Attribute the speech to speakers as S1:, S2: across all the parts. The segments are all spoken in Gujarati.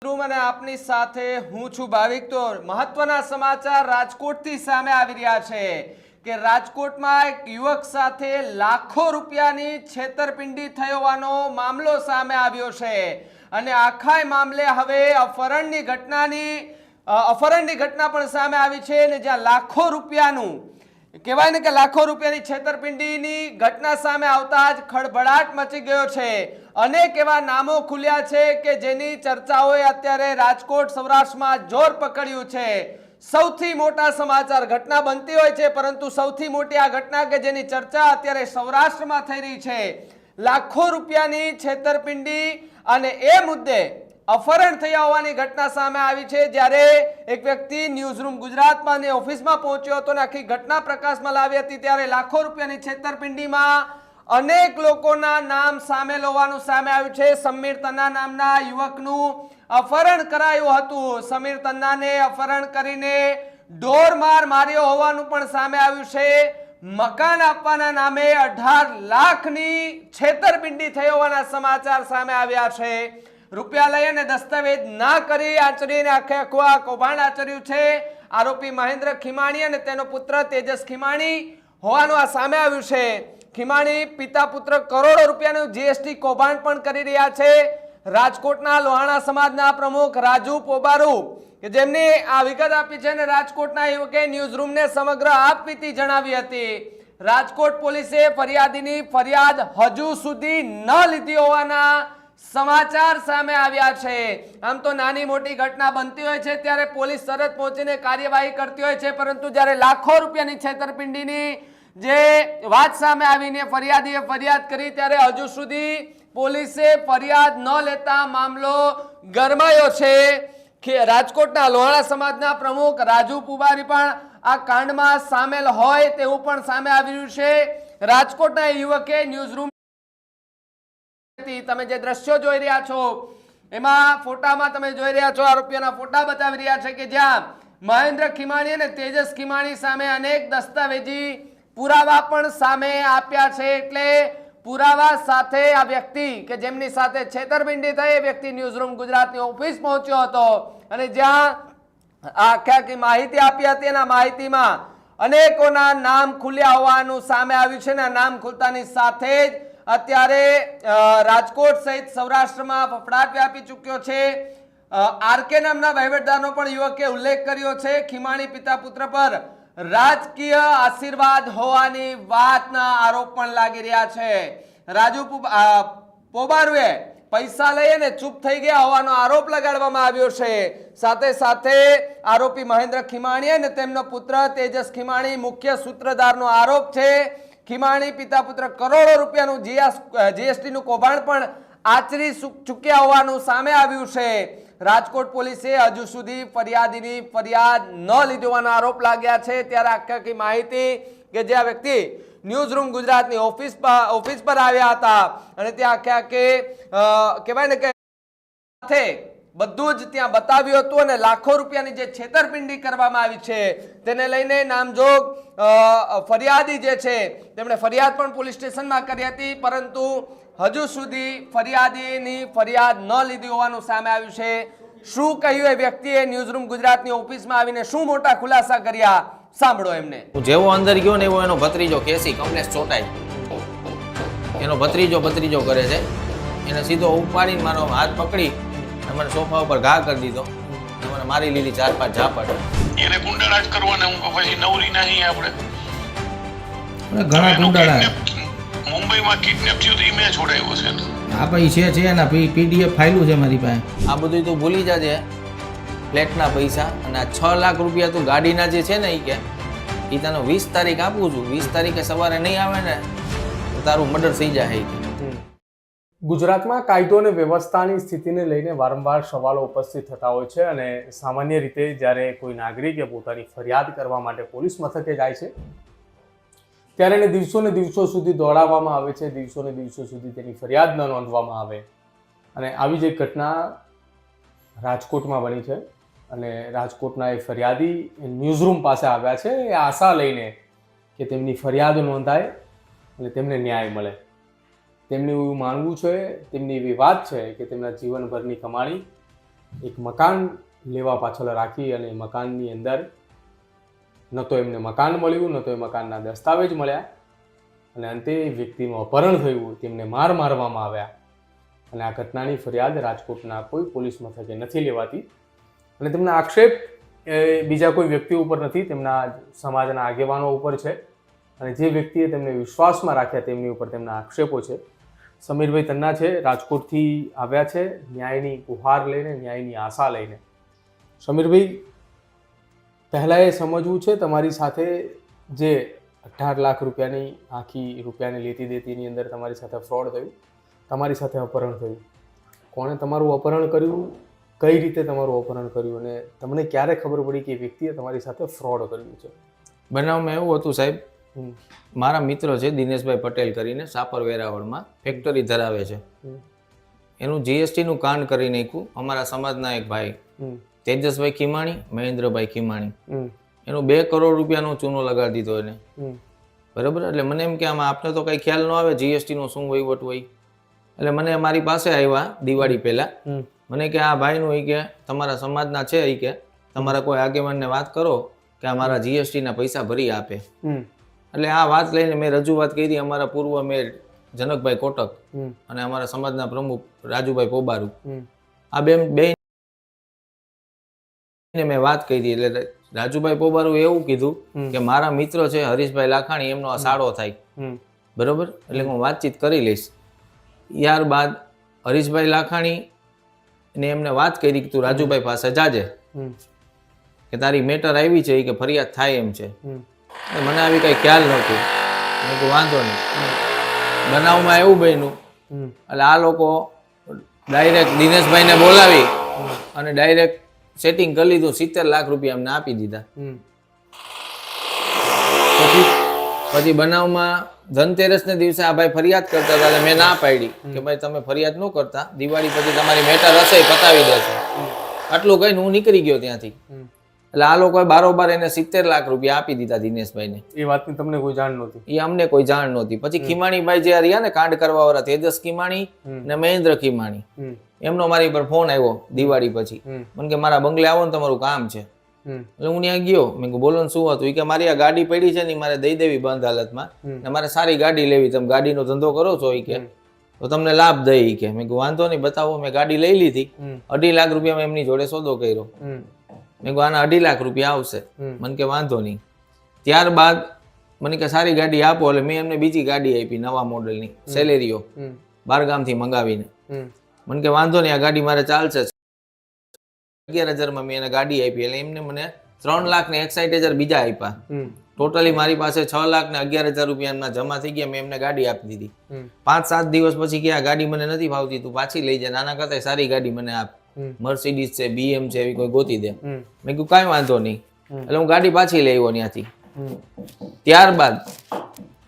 S1: અને આપની સાથે હું છું ભાવિક। તો મહત્વના સમાચાર રાજકોટથી સામે આવી રહ્યા છે કે રાજકોટમાં એક યુવક સાથે લાખો રૂપિયાની છેતરપિંડી થઈ હોવાનો મામલો સામે આવ્યો છે અને આખા મામલે હવે અપહરણની ઘટના પણ સામે આવી છે ને જ્યાં લાખો રૂપિયાનું કહેવાય ને કે લાખો રૂપિયાની છેતરપિંડીની ઘટના સામે આવતા જ ખળભળાટ મચી ગયો છે। અનેક એવા નામો ખુલ્યા છે કે જેની ચર્ચાઓએ અત્યારે રાજકોટ સૌરાષ્ટ્રમાં જોર પકડ્યું છે। સૌથી મોટા સમાચાર ઘટના બનતી હોય છે પરંતુ સૌથી મોટી આ ઘટના કે જેની ચર્ચા અત્યારે સૌરાષ્ટ્રમાં થઈ રહી છે, લાખો રૂપિયાની છેતરપિંડી અને એ મુદ્દે અપહરણ થયા હોવાની ઘટના સામે આવી છે। જ્યારે એક વ્યક્તિ ન્યૂઝરૂમ ગુજરાતમાં ની ઓફિસમાં પહોંચ્યો હતો અને આખી ઘટના પ્રકાશમાં લાવી હતી ત્યારે લાખો રૂપિયાની છેતરપિંડીમાં અનેક લોકોના નામ સામેલ હોવાનું સામે આવ્યું છે। સમીર તન્ના નામના યુવકનું અપહરણ કરાયું હતું। સમીર તન્નાને અપહરણ કરીને ઢોરમાર માર્યો હોવાનું પણ સામે આવ્યું છે। મકાન આપવાના નામે 18 લાખની છેતરપિંડી થઈ હોવાના સમાચાર સામે આવ્યા છે। રૂપિયા લઈ અને દસ્તાવેજ ના કરી આચરીને આખે કૌભાંડ આચર્યું છે આરોપી મહેન્દ્ર ખીમાણી અને તેનો પુત્ર તેજસ ખીમાણી હોવાનું આ સામે આવ્યું છે। ખીમાણી પિતા પુત્ર કરોડો રૂપિયાનું જીએસટી કૌભાંડ પણ કરી રહ્યા છે। રાજકોટના લોહાણા સમાજના પ્રમુખ રાજુ પોબારુ કે જેમને આ વિગત આપી છે અને રાજકોટના યુવકે ન્યૂઝરૂમને સમગ્ર આપવીતી જણાવી હતી। રાજકોટ પોલીસે ફરિયાદીની ફરિયાદ હજુ સુધી ન લીધી હોવાના સમાચાર સામે આવ્યા છે। આમ તો નાની મોટી ઘટના બનતી હોય છે ત્યારે પોલીસ તરત પહોંચીને કાર્યવાહી કરતી હોય છે પરંતુ જ્યારે લાખો રૂપિયાની છેતરપિંડીની જે વાત સામે આવીને ફરિયાદીએ ફરિયાદ કરી ત્યારે હજુ સુધી પોલીસે ફરિયાદ ન લેતા મામલો ગરમાયો છે। કે રાજકોટના લોહાણા સમાજના પ્રમુખ રાજુ પુબારી પણ આ કાંડમાં સામેલ હોય તેવું પણ સામે આવ્યું છે। રાજકોટના યુવકે ન્યૂઝરૂમ તમે જે દ્રશ્યો જોઈ રહ્યા છો એમાં ફોટામાં તમે જોઈ રહ્યા છો આરોપીઓના ફોટા બતાવી રહ્યા છે કે જ્યાં મહેન્દ્ર ખીમાણી અને તેજસ ખીમાણી સામે અનેક દસ્તાવેજી પુરાવા પણ સામે આપ્યા છે। એટલે પુરાવા સાથે આ વ્યક્તિ કે જેમની સાથે છેતરપિંડી થઈ એ વ્યક્તિ ન્યૂઝરૂમ ગુજરાતની ઓફિસ પહોંચ્યો હતો અને જ્યાં આખી માહિતી આપી હતી એના માહિતીમાં અનેકોના નામ ખુલ્યા હોવાનું સામે આવ્યું છે અને નામ ખુલતાની સાથે જ અત્યારે રાજકોટ સહિત સૌરાષ્ટ્રમાં ફફડાટ વ્યાપી ચૂક્યો છે। આરકે નામના વહીવટદારનો પણ યુવકે ઉલ્લેખ કર્યો છે। ખીમાણી પિતા પુત્ર પર રાજકીય આશીર્વાદ હોવાની વાતના આરોપ પણ લાગી રહ્યા છે। રાજુ પોબારુએ પૈસા લઈ અને ચૂપ થઈ ગયા હોવાનો આરોપ લગાડવામાં આવ્યો છે। સાથે સાથે આરોપી મહેન્દ્ર ખીમાણી અને તેમનો પુત્ર તેજસ ખીમાણી મુખ્ય સૂત્રધારનો આરોપ છે। ખીમાણી પિતા પુત્ર કરોડો રૂપિયાનું જીએસટી નું કૌભાંડ પણ આચરી ચૂક્યા હોવાનું સામે આવ્યું છે। રાજકોટ પોલીસે હજુ સુધી ફરિયાદીની ફરિયાદ ન લીધી હોવાનો આરોપ લાગ્યા છે ત્યારે આખી માહિતી કે જે આ વ્યક્તિ ન્યૂઝરૂમ ગુજરાતની ઓફિસ પર આવ્યા હતા અને ત્યાં કહેવાય ને કે બધું જ ત્યાં બતાવ્યું હતું અને લાખો રૂપિયાની જે છેતરપિંડી કરવામાં આવી છે તેને લઈને નામજોગ ફરિયાદી જે છે તેમણે ફરિયાદ પણ પોલીસ સ્ટેશનમાં કરી હતી પરંતુ હજુ સુધી ફરિયાદીની ફરિયાદ ન લીધી હોવાનું સામે આવ્યું છે। શું કહ્યું એ વ્યક્તિએ ન્યૂઝરૂમ ગુજરાતની ઓફિસમાં આવીને શું મોટા ખુલાસા કર્યા સાંભળો એમને।
S2: જેવો અંદર ગયો ને એવો એનો ભત્રીજો કેસી કમલેશ ચોટાઈ એનો ભત્રીજો કરે છે એને સીધો ઉપાડીને મારો હાથ પકડી મને સોફા ઉપર ઘા કરી દીધો મને મારી લીધી 4-5 ઝાપટ
S3: એને ગુંડારાજ કરવાના હું પછી નવરી નહીં આપણે
S4: ઘણા ગુંડારા
S3: મુંબઈમાં કિડનેપ થયું તો મેં છોડાયો છે
S4: આ ભાઈ છે એના પીડીએફ ફાઇલું છે મારી પાસે।
S2: આ બધું તું ભૂલી જાજે ફ્લેટના પૈસા અને આ 6 લાખ રૂપિયા તું ગાડીના જે છે ને એ કે એ તને 20 તારીખ આપું છું 20 તારીખે સવારે નહીં આવે ને તો તારું મર્ડર થઈ જાય।
S5: ગુજરાતમાં કાયદો અને વ્યવસ્થાની સ્થિતિને લઈને વારંવાર સવાલો ઉપસ્થિત થતા હોય છે અને સામાન્ય રીતે જ્યારે કોઈ નાગરિકે પોતાની ફરિયાદ કરવા માટે પોલીસ મથકે જાય છે ત્યારે એને દિવસોને દિવસો સુધી દોડાવવામાં આવે છે, દિવસોને દિવસો સુધી તેની ફરિયાદ ન નોંધવામાં આવે અને આવી જ એક ઘટના રાજકોટમાં બની છે અને રાજકોટના એ ફરિયાદી ન્યૂઝરૂમ પાસે આવ્યા છે એ આશા લઈને કે તેમની ફરિયાદ નોંધાય અને તેમને ન્યાય મળે। તેમનું એવું માનવું છે, તેમની એવી વાત છે કે તેમના જીવનભરની કમાણી એક મકાન લેવા પાછળ રાખી અને મકાનની અંદર ન તો એમને મકાન મળ્યું, ન તો એ મકાનના દસ્તાવેજ મળ્યા અને અંતે એ વ્યક્તિનું અપહરણ થયું, તેમને માર મારવામાં આવ્યા અને આ ઘટનાની ફરિયાદ રાજકોટના કોઈ પોલીસ મથકે નથી લેવાતી અને તેમના આક્ષેપ બીજા કોઈ વ્યક્તિ ઉપર નથી, તેમના સમાજના આગેવાનો ઉપર છે અને જે વ્યક્તિએ તેમને વિશ્વાસમાં રાખ્યા તેમની ઉપર તેમના આક્ષેપો છે. સમીરભાઈ તન્ના છે, રાજકોટથી આવ્યા છે ન્યાયની ગુહાર લઈને, ન્યાયની આશા લઈને. સમીરભાઈ, પહેલાં એ સમજવું છે તમારી સાથે જે 18 લાખ રૂપિયાની આખી રૂપિયાની લેતી દેતીની અંદર તમારી સાથે ફ્રોડ થયું, તમારી સાથે અપહરણ થયું, કોણે તમારું અપહરણ કર્યું, કઈ રીતે તમારું અપહરણ કર્યું અને તમને ક્યારે ખબર પડી કે એ વ્યક્તિએ તમારી સાથે ફ્રોડ કર્યું છે?
S2: બનાવમાં એવું હતું સાહેબ, મારા મિત્ર છે દિનેશભાઈ પટેલ કરીને, સાપર વેરાવળમાં ફેક્ટરી ધરાવે છે. એનું જીએસટીનું કાંડ કરી નાખ્યું અમારા સમાજના એક ભાઈ તેજસભાઈ ખીમાણી, મહેન્દ્રભાઈ ખીમાણી. એનો 2 કરોડ રૂપિયાનો ચૂનો લગાડી દીધો એને. બરાબર. એટલે મને એમ કે આમાં આપને તો કઈ ખ્યાલ ન આવે જીએસટીનો શું વહીવટ હોય. એટલે મને મારી પાસે આવ્યા દિવાળી પહેલા, મને કે આ ભાઈનું એ કે તમારા સમાજના છે, એ કે તમારા કોઈ આગેવાનને વાત કરો કે આ મારા જીએસટીના પૈસા ભરી આપે. એટલે આ વાત લઈને મેં રજૂઆત કરી અમારા પૂર્વ મેયર જનકભાઈ કોટક અને અમારા સમાજના પ્રમુખ રાજુભાઈ પોબારુ. આ બે મેં વાત કરી. એટલે રાજુભાઈ પોબારુ એવું કીધું કે મારા મિત્ર છે હરીશભાઈ લાખાણી, એમનો આ સાળો થાય. બરોબર. એટલે હું વાતચીત કરી લઈશ. ત્યારબાદ હરીશભાઈ લાખાણી ને એમને વાત કરી કે તું રાજુભાઈ પાસે જાજે કે તારી મેટર આવી છે કે ફરિયાદ થાય એમ છે. મને આવી કઈ ખ્યાલ નહોતું. મેં કહ્યું વાંધો નહીં. બનાવમાં એવું બન્યું એટલે આ લોકો ડાયરેક્ટ દિનેશભાઈને બોલાવી અને ડાયરેક્ટ સેટિંગ કરી લીધું. 70 લાખ રૂપિયા એમને આપી દીધા. પછી બનાવમાં ધનતેરસને દિવસે આ ભાઈ ફરિયાદ કરતા હતા એટલે મેં ના પાડી કે ભાઈ તમે ફરિયાદ ન કરતા, દિવાળી પછી તમારી મેટર હશે પતાવી દેશે. આટલું કહીને હું નીકળી ગયો ત્યાંથી. એટલે આ લોકોએ બારોબાર એને 70 લાખ રૂપિયા આપી દીધા દિનેશભાઈને.
S5: એ વાતની તમને કોઈ જાણ નહોતી?
S2: એ અમને કોઈ જાણ નહોતી. પછી ખીમાણીભાઈ જે રહ્યા ને કાંડ કરવા વાળા, તેજસ ખીમાણી ને મહેન્દ્ર ખીમાણી, એમનો મારી પર ફોન આવ્યો દિવાળી પછી. મને કે મારા બંગલે આવો ને તમારું કામ છે. એટલે હું ત્યાં ગયો. મેં કહ્યું બોલો ને શું હતું? એ કે મારી આ ગાડી પડી છે ને મારે દઈ દેવી બંધ હાલતમાં ને મારે સારી ગાડી લેવી, તમે ગાડીનો ધંધો કરો છો એ કે તો તમને લાભ દઈ કે. મેં કહ્યું વાંધો નહીં બતાવો. મેં ગાડી લઈ લીધી. 2.5 લાખ રૂપિયા એમની જોડે સોદો કર્યો. મેં કહ્યું આના 2.5 લાખ રૂપિયા આવશે. મને કે વાંધો નહીં. ત્યારબાદ મને કે સારી ગાડી આપો. એટલે મેં એમને બીજી ગાડી આપી નવા મોડેલની સેલેરીઓ 12 ગામથી મંગાવીને. મને કે વાંધો નહીં આ ગાડી મારે ચાલશે. 11,000માં મેં એને ગાડી આપી. એટલે એમને મને 3,61,000 બીજા આપ્યા. ટોટલી મારી પાસે 6,11,000 રૂપિયા એમના જમા થઈ ગયા. મેં એમને ગાડી આપી દીધી. 5-7 દિવસ પછી કે આ ગાડી મને નથી ભાવતી, તું પાછી લઈ જા, નાના કરતા સારી ગાડી મને આપ, મર્સિડીઝ છે, BM છે, એવી કોઈ ગોતી દે. મેં કીધું કાંઈ વાંધો નહીં. એટલે હું ગાડી પાછી લઈ આવ્યો ત્યાંથી. ત્યારબાદ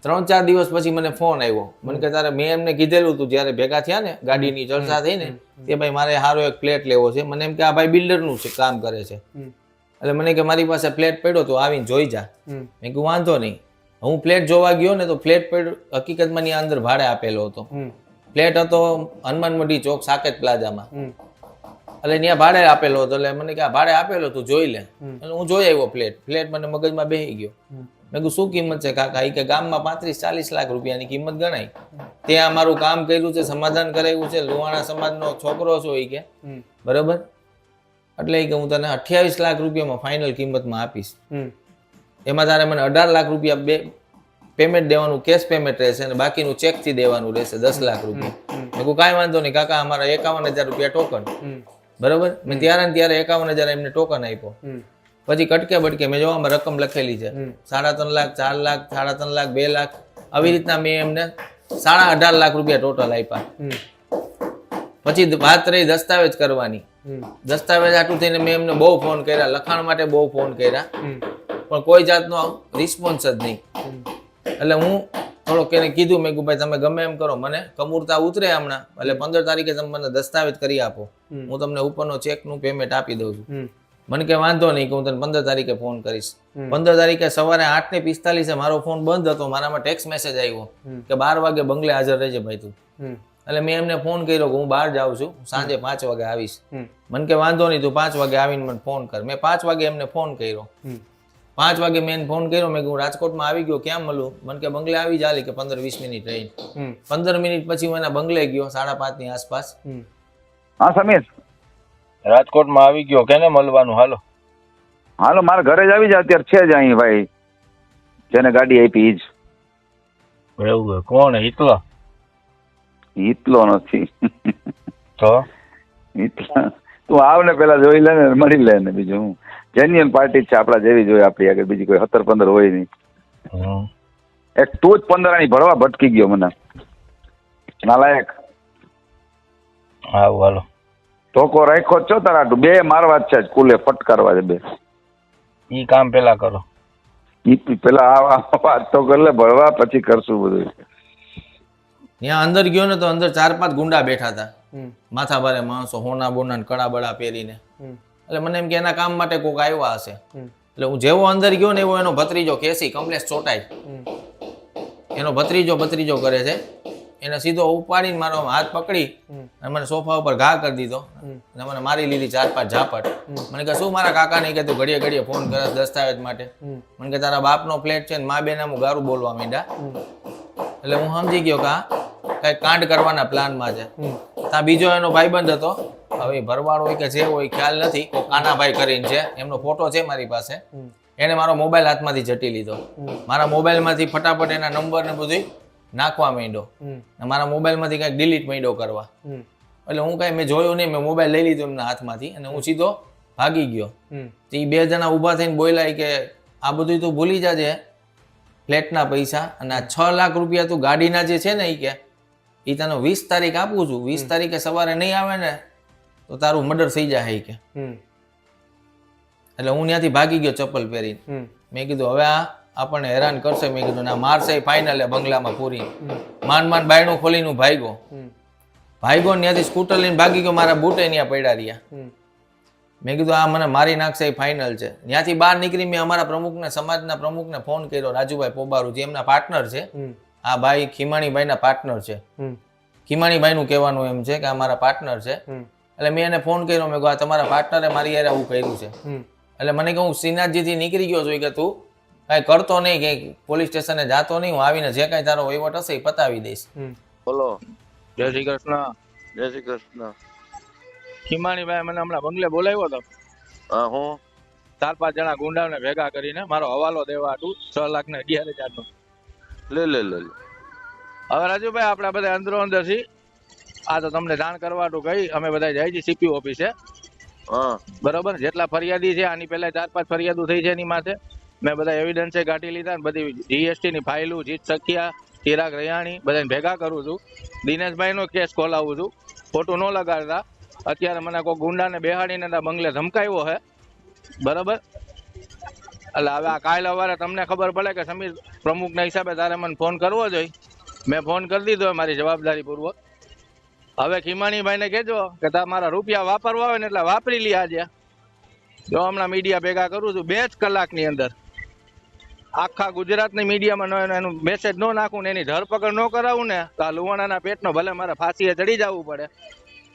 S2: 3-4 દિવસ પછી મને ફોન આવ્યો. મને કે તારે મેં એમને કીધેલું તું જ્યારે ભેગા થયા ને ગાડીની ચર્ચા થઈ ને કે ભાઈ મારે સારો એક ફ્લેટ લેવો છે. મને એમ કે આ ભાઈ બિલ્ડરનું કામ કરે છે. એટલે મને કે મારી પાસે ફ્લેટ પડ્યો તો આવીને જોઈ જા. મેં કીધું વાંધો નહીં. હું ફ્લેટ જોવા ગયો ને તો ફ્લેટ પડ્યો હકીકતમાં ની અંદર ભાડે આપેલો હતો. ફ્લેટ હતો હનુમાન મંડી ચોક સાકેત પ્લાઝામાં. એટલે ત્યાં ભાડે આપેલો હતો. એટલે મને કે આ ભાડે આપેલો તું જોઈ લે. એટલે હું જોઈ આવ્યો ફ્લેટ. ફ્લેટ મને મગજમાં બેસી ગયો. મેં કીધું શું કિંમત છે કાકા? એ કે ગામમાં 35-40 લાખ રૂપિયાની કિંમત ગણાય. ત્યાં મારું કામ કર્યું છે, સમાધાન કરાવ્યું છે, લુહાણા સમાજનો છોકરો છો એ કે. બરાબર. એટલે કે હું તને 28 લાખ રૂપિયામાં ફાઇનલ કિંમતમાં આપીશ. એમાં તારે મને 18 લાખ રૂપિયા પેમેન્ટ દેવાનું, કેશ પેમેન્ટ રહેશે અને બાકીનું ચેકથી દેવાનું રહેશે 10 લાખ રૂપિયા. મેં કહું કાંઈ વાંધો નહીં કાકા, અમારા 51,000 રૂપિયા ટોકન. બરાબર. મેં ત્યારે ને ત્યારે 51,000 એમને ટોકન આપ્યો. પછી કટકે બટકે મેં જોવામાં રકમ લખેલી છે 3.5 લાખ, 4 લાખ, 3.5 લાખ, 2 લાખ, આવી રીતના મેં એમને 18.5 લાખ રૂપિયા ટોટલ આપ્યા. પછી વાત રહી દસ્તાવેજ કરવાની. દસ્તાવેજ આટલું થઈને મેં એમને બહુ ફોન કર્યા, લખાણ માટે બહુ ફોન કર્યા, પણ કોઈ જાતનો રિસ્પોન્સ જ નહીં. એટલે હું થોડોક એને કીધું, મેં કીધું ભાઈ તમે ગમે એમ કરો, મને કમૂરતા ઉતરે હમણાં, એટલે 15 તારીખે તમે મને દસ્તાવેજ કરી આપો, હું તમને ઉપરનો ચેકનું પેમેન્ટ આપી દઉં છું. મને કે વાંધો નહીં કે હું તને 15 તારીખે ફોન કરીશ. 15 તારીખે સવારે 8:45 મારો ફોન બંધ હતો. મારામાં ટેક્સ્ટ મેસેજ આવ્યો કે 12 વાગે બંગલે હાજર રહેજે ભાઈ તું. એટલે મેં એમને ફોન કર્યો કે હું બહાર જાઉં છું, સાંજે 5 વાગે આવીશ.
S5: હમ.
S2: મને કે વાંધો નહીં, તું 5 વાગે આવીને મને ફોન કર. મેં 5 વાગે એમને ફોન કર્યો.
S5: હમ.
S2: 5 વાગે મેં ફોન કર્યો, મેં કીધું રાજકોટમાં આવી ગયો, ક્યાં મળું? મને કે બંગલે આવી ચાલી કે 15-20 મિનિટ રહી.
S5: હમ.
S2: 15 મિનિટ પછી હું એના બંગલે ગયો 5:30 ની આસપાસ.
S5: હમ.
S6: હા સમીર,
S7: રાજકોટમાં આવી ગયો, કેને મળવાનું? હાલો.
S6: હાલો મારા ઘરે જ આવી જાય, અત્યારે છે જ અહીં ભાઈ જેને ગાડી આપી ઈ જ.
S7: એવું કોણ? હિતલો?
S6: હિતલો નથી.
S7: તો
S6: હિતલા તું આવ ને પેલા જોઈ લે ને મળી લે ને, બીજું હું જેન્યુઅન પાર્ટી છે આપડા જેવી જોઈએ આપડી આગળ, બીજી કોઈ 17-15 હોય નહીં.
S7: હમ.
S6: એક તું જ 15 ભરવા ભટકી ગયો મને નાલાયક.
S7: આવું હાલો.
S6: ધોકો રાખ્યો જ છો તારા, 2 મારવા જ છે કુલે, ફટકારવા છે 2.
S7: ઈ કામ પેલા કરો.
S6: ઈ પેલા આ વાત તો કર લે, ભરવા પછી કરશું બધું.
S2: ત્યાં અંદર ગયો ને તો અંદર 4-5 ગુંડા બેઠા હતા,
S5: હમ.
S2: માથા ભારે માણસો, હોના બોના ને કડા બડા પહેરીને.
S5: હમ.
S2: એટલે મને એમ કે એના કામ માટે કોક આવ્યા હશે.
S5: હમ.
S2: એટલે હું જેવો અંદર ગયો ને એવો એનો ભત્રીજો કેસી કમલેશ ચોટાઈ,
S5: હમ.
S2: એનો ભત્રીજો કરે છે. એને સીધો ઉપાડીને મારો હાથ પકડી
S5: હમ.
S2: અને મને સોફા ઉપર ઘા કરી દીધો અને મને મારી લીધી 4-5 ઝાપટ. મને કે શું મારા કાકા નહીં કે તું ઘડીએ ઘડીએ ફોન કરે દસ્તાવેજ માટે? મને કે તારા બાપનો ફ્લેટ છે ને મા બેન આમ ગારું બોલવા માંડ્યા. એટલે હું સમજી ગયો કે આ કઈ કાંડ કરવાના પ્લાનમાં છે. ત્યાં બીજો એનો ભાઈબંધ હતો, હવે ભરવાડો હોય કે જે હોય ખ્યાલ નથી, કોઈ કાનાભાઈ કરીને છે, એમનો ફોટો છે મારી પાસે. એને મારો મોબાઈલ હાથમાંથી ઝટી લીધો. મારા મોબાઈલમાંથી ફટાફટ એના નંબર ને બધું નાખવા માંડ્યો. મારા મોબાઈલમાંથી કંઈક ડિલીટ માંડ્યો કરવા. એટલે હું કાંઈ મેં જોયું નહીં, મેં મોબાઈલ લઈ લીધો એમના હાથમાંથી અને હું સીધો ભાગી ગયો. તો એ 2 જણા ઊભા થઈને બોલ્યા કે આ બધું તું ભૂલી જાજે, ફ્લેટના પૈસા અને આ 6 લાખ રૂપિયા તું ગાડીના જે છે ને એ કે એ તને 20 તારીખ આપું છું, 20 તારીખે સવારે નહીં આવે ને તો તારું મર્ડર થઈ જાય કે. એટલે હું ત્યાંથી ભાગી ગયો ચપ્પલ પહેરીને. મેં કીધું હવે આ આપણને હેરાન કરશે, મેં કીધું ના મારશે ફાઇનલ બંગલામાં પૂરી. માંડ બાયણું ખોલીને ભાગ્યો ને ત્યાંથી સ્કૂટર લઈને ભાગી ગયો, મારા બૂટે ત્યાં પડ્યા રહ્યા. મેં કીધું આ મને મારી નાખશે એ ફાઇનલ છે. ત્યાંથી બહાર નીકળી મેં અમારા પ્રમુખને, સમાજના પ્રમુખને ફોન કર્યો, રાજુભાઈ પોબારુ, જે એમના પાર્ટનર છે. આ ભાઈ ખીમાણીભાઈના પાર્ટનર છે. ખીમાણીભાઈનું કહેવાનું એમ છે કે આ મારા પાર્ટનર છે. એટલે મેં એને ફોન કર્યો, મેં કહ્યું આ તમારા પાર્ટનરે મારી યારે આવું કર્યું છે. એટલે મને કહું શ્રીનાથજીથી નીકળી ગયો છું કે તું કાંઈ કરતો નહીં, કંઈ પોલીસ સ્ટેશને જાતો નહીં, હું આવીને જે કાંઈ તારો વહીવટ હશે એ પતાવી દઈશ.
S7: બોલો. જય શ્રી કૃષ્ણ.
S8: જય શ્રી કૃષ્ણ.
S7: ખીમાણીભાઈ મને હમણાં બંગલે બોલાવ્યો હતો.
S8: હા હું
S7: 4-5 જણા ગુંડાઓને ભેગા કરીને મારો હવાલો દેવા હતું 6 લાખ ને 11,000 નો.
S8: લે લે લે લે.
S7: હવે રાજુભાઈ આપણે બધા અંદરો અંદર છીએ. આ તો તમને જાણ કરવાનું કહી અમે બધા જાય છે સીપી ઓફિસે.
S8: હા
S7: બરોબર, જેટલા ફરિયાદી છે આની પહેલા 4-5 ફરિયાદો થઈ છે એની માથે મેં બધા એવિડન્સ કાઢી લીધા ને બધી જીએસટી ની ફાઇલું, જીત સખિયા, ચિરાગ રૈયાણી બધાને ભેગા કરું છું. દિનેશભાઈ નો કેસ ખોલાવું છું, ખોટું ન લગાડતા. અત્યારે મને કોઈ ગુંડાને બેહાડીને બંગલે ધમકાવ્યો છે, બરાબર. એટલે હવે આ કાલે સવારે તમને ખબર પડે કે સમીર પ્રમુખના હિસાબે તારે મને ફોન કરવો જોઈએ. મેં ફોન કરી દીધો મારી જવાબદારી પૂર્વક. હવે ખીમાણીભાઈને કહેજો કે તમારા રૂપિયા વાપરવા હોય ને એટલે વાપરી લે. આજે જો હમણાં મીડિયા ભેગા કરું છું, 2 જ કલાકની અંદર આખા ગુજરાતની મીડિયામાં એનું મેસેજ ન નાખું ને એની ધરપકડ ન કરાવું ને તો આ લુવાણાના પેટનો ભલે મારે ફાંસીએ ચડી જવું પડે.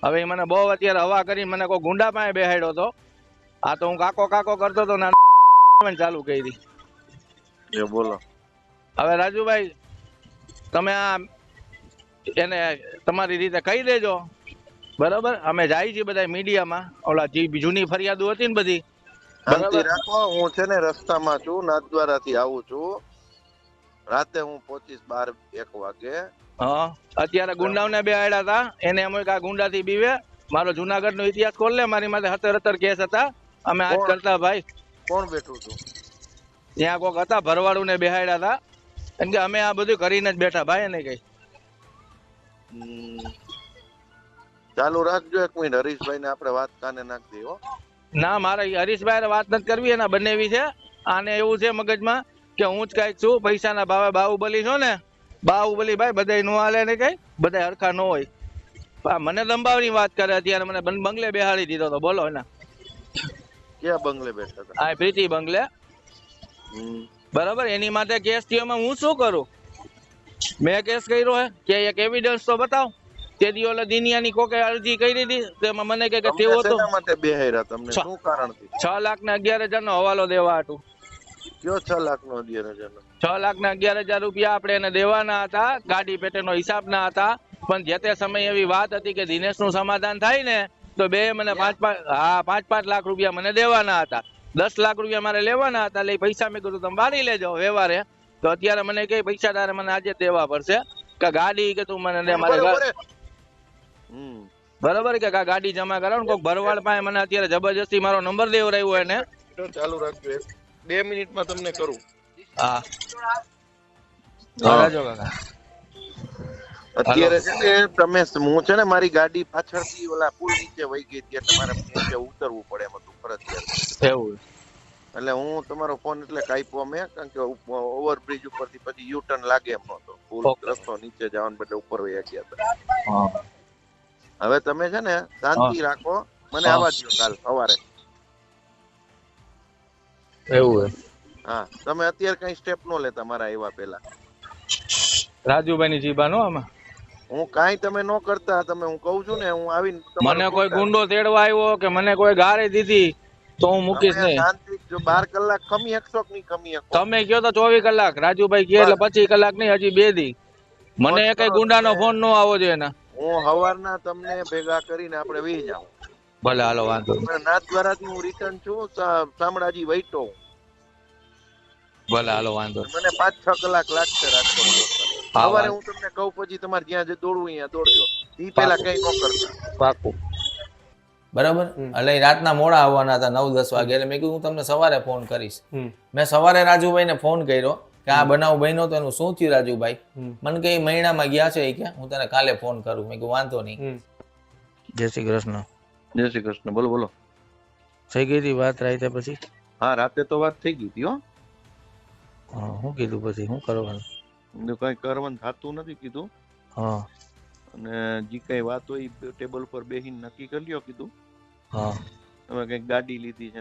S7: હવે મને બહુ અત્યારે હવા કરીને મને કોઈ ગુંડા પાસે બેહાડ્યો હતો. આ તો હું કાકો કાકો કરતો હતો ને ચાલુ કરી.
S8: એ બોલો.
S7: હવે રાજુભાઈ તમે આ એને તમારી રીતે કહી દેજો, બરાબર. અમે જાય છીએ બધા મીડિયામાં, ઓલા જે જૂની ફરિયાદો હતી ને બધી.
S8: શાંતિ રાખો, હું છે ને રસ્તામાં છું, નાથદ્વારાથી આવું છું. રાતે હું પહોંચીશ 12-1 વાગે.
S7: હા અત્યારે ગુંડાઓને બેહાડ્યા હતા, એને એમ હોય કે આ ગુંડાથી બીવે. મારો જુનાગઢ નો ઇતિહાસ ખોલ લે, મારી માથે 17 કેસ હતા. અમે આજ કરતા ભાઈ.
S8: કોણ બેઠું છું
S7: ત્યાં કોક હતા ભરવાડું ને બેહાડ્યા હતા, કેમ કે અમે આ બધું કરીને જ બેઠા ભાઈ. એને કઈ
S8: ચાલુ રાખજો 1 મિનિટ. હરીશભાઈ ને આપણે વાત કાને નાખ દઈએ.
S7: ના મારે હરીશભાઈ વાત નથી કરવી, એના બંનેવી છે. આને એવું છે મગજમાં કે હું જ કઈક છું, પૈસાના ભાવે બાહુબલી છો ને. બાહુબલી ભાઈ બધા નો હાલે ને કઈ, બધા હરખા ન હોય. મને દંબાવની વાત કરે. અત્યારે મને બંગલે બેહાડી દીધો તો બોલો એના.
S8: ક્યાં બંગલે બેઠા હતા?
S7: આ પ્રીતિ બંગલે, બરાબર. એની માટે કેસ થયો, હું શું કરું? મેં કેસ કર્યો હે કે એક એવિડન્સ તો બતાવ. તે દી ઓલા દિનિયાની કોકે અરજી કરી હતી તેમાં મને કે
S8: તમને
S7: તેવો તો
S8: શેના માટે બેહાર્યા તમને શું કારણથી
S7: 6,11,000 નો હવાલો દેવા હતું.
S8: કયો 6,11,000 નો?
S7: 6,11,000 રૂપિયા આપણે એને દેવાના હતા, ગાડી પેટેનો હિસાબ ના હતા. પણ જે તે સમયે એવી વાત હતી કે દિનેશનું સમાધાન થાય ને તો બે મને 5 લાખ રૂપિયા મને દેવાના હતા. 10 લાખ રૂપિયા મારે લેવાના હતા. એટલે પૈસા મેં કીધું તમે વારી લેજો વ્યવહારે. તો અત્યારે મને કઈ પૈસા તારે મને આજે જ દેવા પડશે કે ગાડી કે તું મને દે મારે બરોબર કે ગાડી જમા કરાવ ને કોઈક ભરવાડ પાસે મને અત્યારે જબરજસ્તી મારો નંબર દેવરાવ્યો એને.
S8: ચાલુ રાખજો, 2 મિનિટમાં તમને કરું.
S7: હા રાજો કાકા
S8: અત્યારે છે ને તમે હું છે ને મારી ગાડી પાછળથી ઓલા પુલ નીચે વહી ગઈ હતી એટલે મારે નીચે ઉતરવું પડે એમ હતું ફરજિયાત.
S7: એવું
S8: એટલે હું તમારો ફોન એટલે કાપ્યો મેં કારણ કે ઓવરબ્રિજ ઉપરથી પછી યુ ટર્ન લાગે એમ નતો. પુલ રસ્તો નીચે જવાને બદલે ઉપર વહી ગયા હતા. હવે તમે છે ને શાંતિ રાખો, મને આવવા દો કાલ સવારે.
S7: એવું
S8: હા તમે અત્યારે કઈ સ્ટેપ નો લેતા મારા એવા પેલા.
S7: રાજુભાઈ ની જીબાનો આમાં
S8: હું કાંઈ તમે ન કરતા, તમે હું કહું છું ને હું આવીને
S7: મને કોઈ ગુંડો તેડવા આવ્યો કે મને કોઈ ગારે દીધી તો હું મૂકીશ નહીં.
S8: શાંતિ જો 12 કલાક ખમી શકશો કે નહીં ખમી શકો?
S7: તમે કયો તો 24 કલાક, રાજુભાઈ કહે એટલે 25 કલાક નહીં, હજી 2 દી. મને કઈ ગુંડાનો ફોન નો આવો જોઈએ ને.
S8: હું હવારના તમને ભેગા કરીને આપણે વી જાઉં.
S7: ભલે હાલો વાંધો નહીં.
S8: નાથદ્વારાથી હું રિટર્ન છું, શામળાજી વૈટો.
S7: ભલે હાલો વાંધો નહીં.
S8: મને 5-6 કલાક લાગશે રાજકોટ. સવારે હું તમને કહું પછી તમારે જ્યાં જે દોડવું અહીંયા દોડજો. ઈ પેલા કઈ ન કરતા.
S7: પાકું
S2: બરાબર. એટલે રાતના મોડા આવવાના હતા 9-10 વાગે. એટલે મેં કીધું હું તમને સવારે ફોન કરીશ. મેં સવારે રાજુભાઈને ફોન કર્યો કે આ બનાવ બન્યો તો એનું શું થયું રાજુભાઈ? મને કે મહિનામાં ગયા છે કે હું તને કાલે ફોન કરું. મેં કીધું વાંધો નહીં.
S7: જય શ્રી કૃષ્ણ.
S8: જય શ્રી કૃષ્ણ. બોલો બોલો.
S7: થઈ ગઈ હતી વાત રાતે પછી?
S8: હા રાતે તો વાત થઈ ગઈ હતી હો.
S7: હા શું કીધું પછી શું કરવાનું?
S8: કઈ કરવાનું થતું નથી કીધું.
S7: હા
S8: અને જે કઈ વાત હોય ટેબલ ઉપર બેસીને નક્કી કરી લ્યો કીધું.
S7: હા
S8: તમે કઈક ગાડી લીધી છે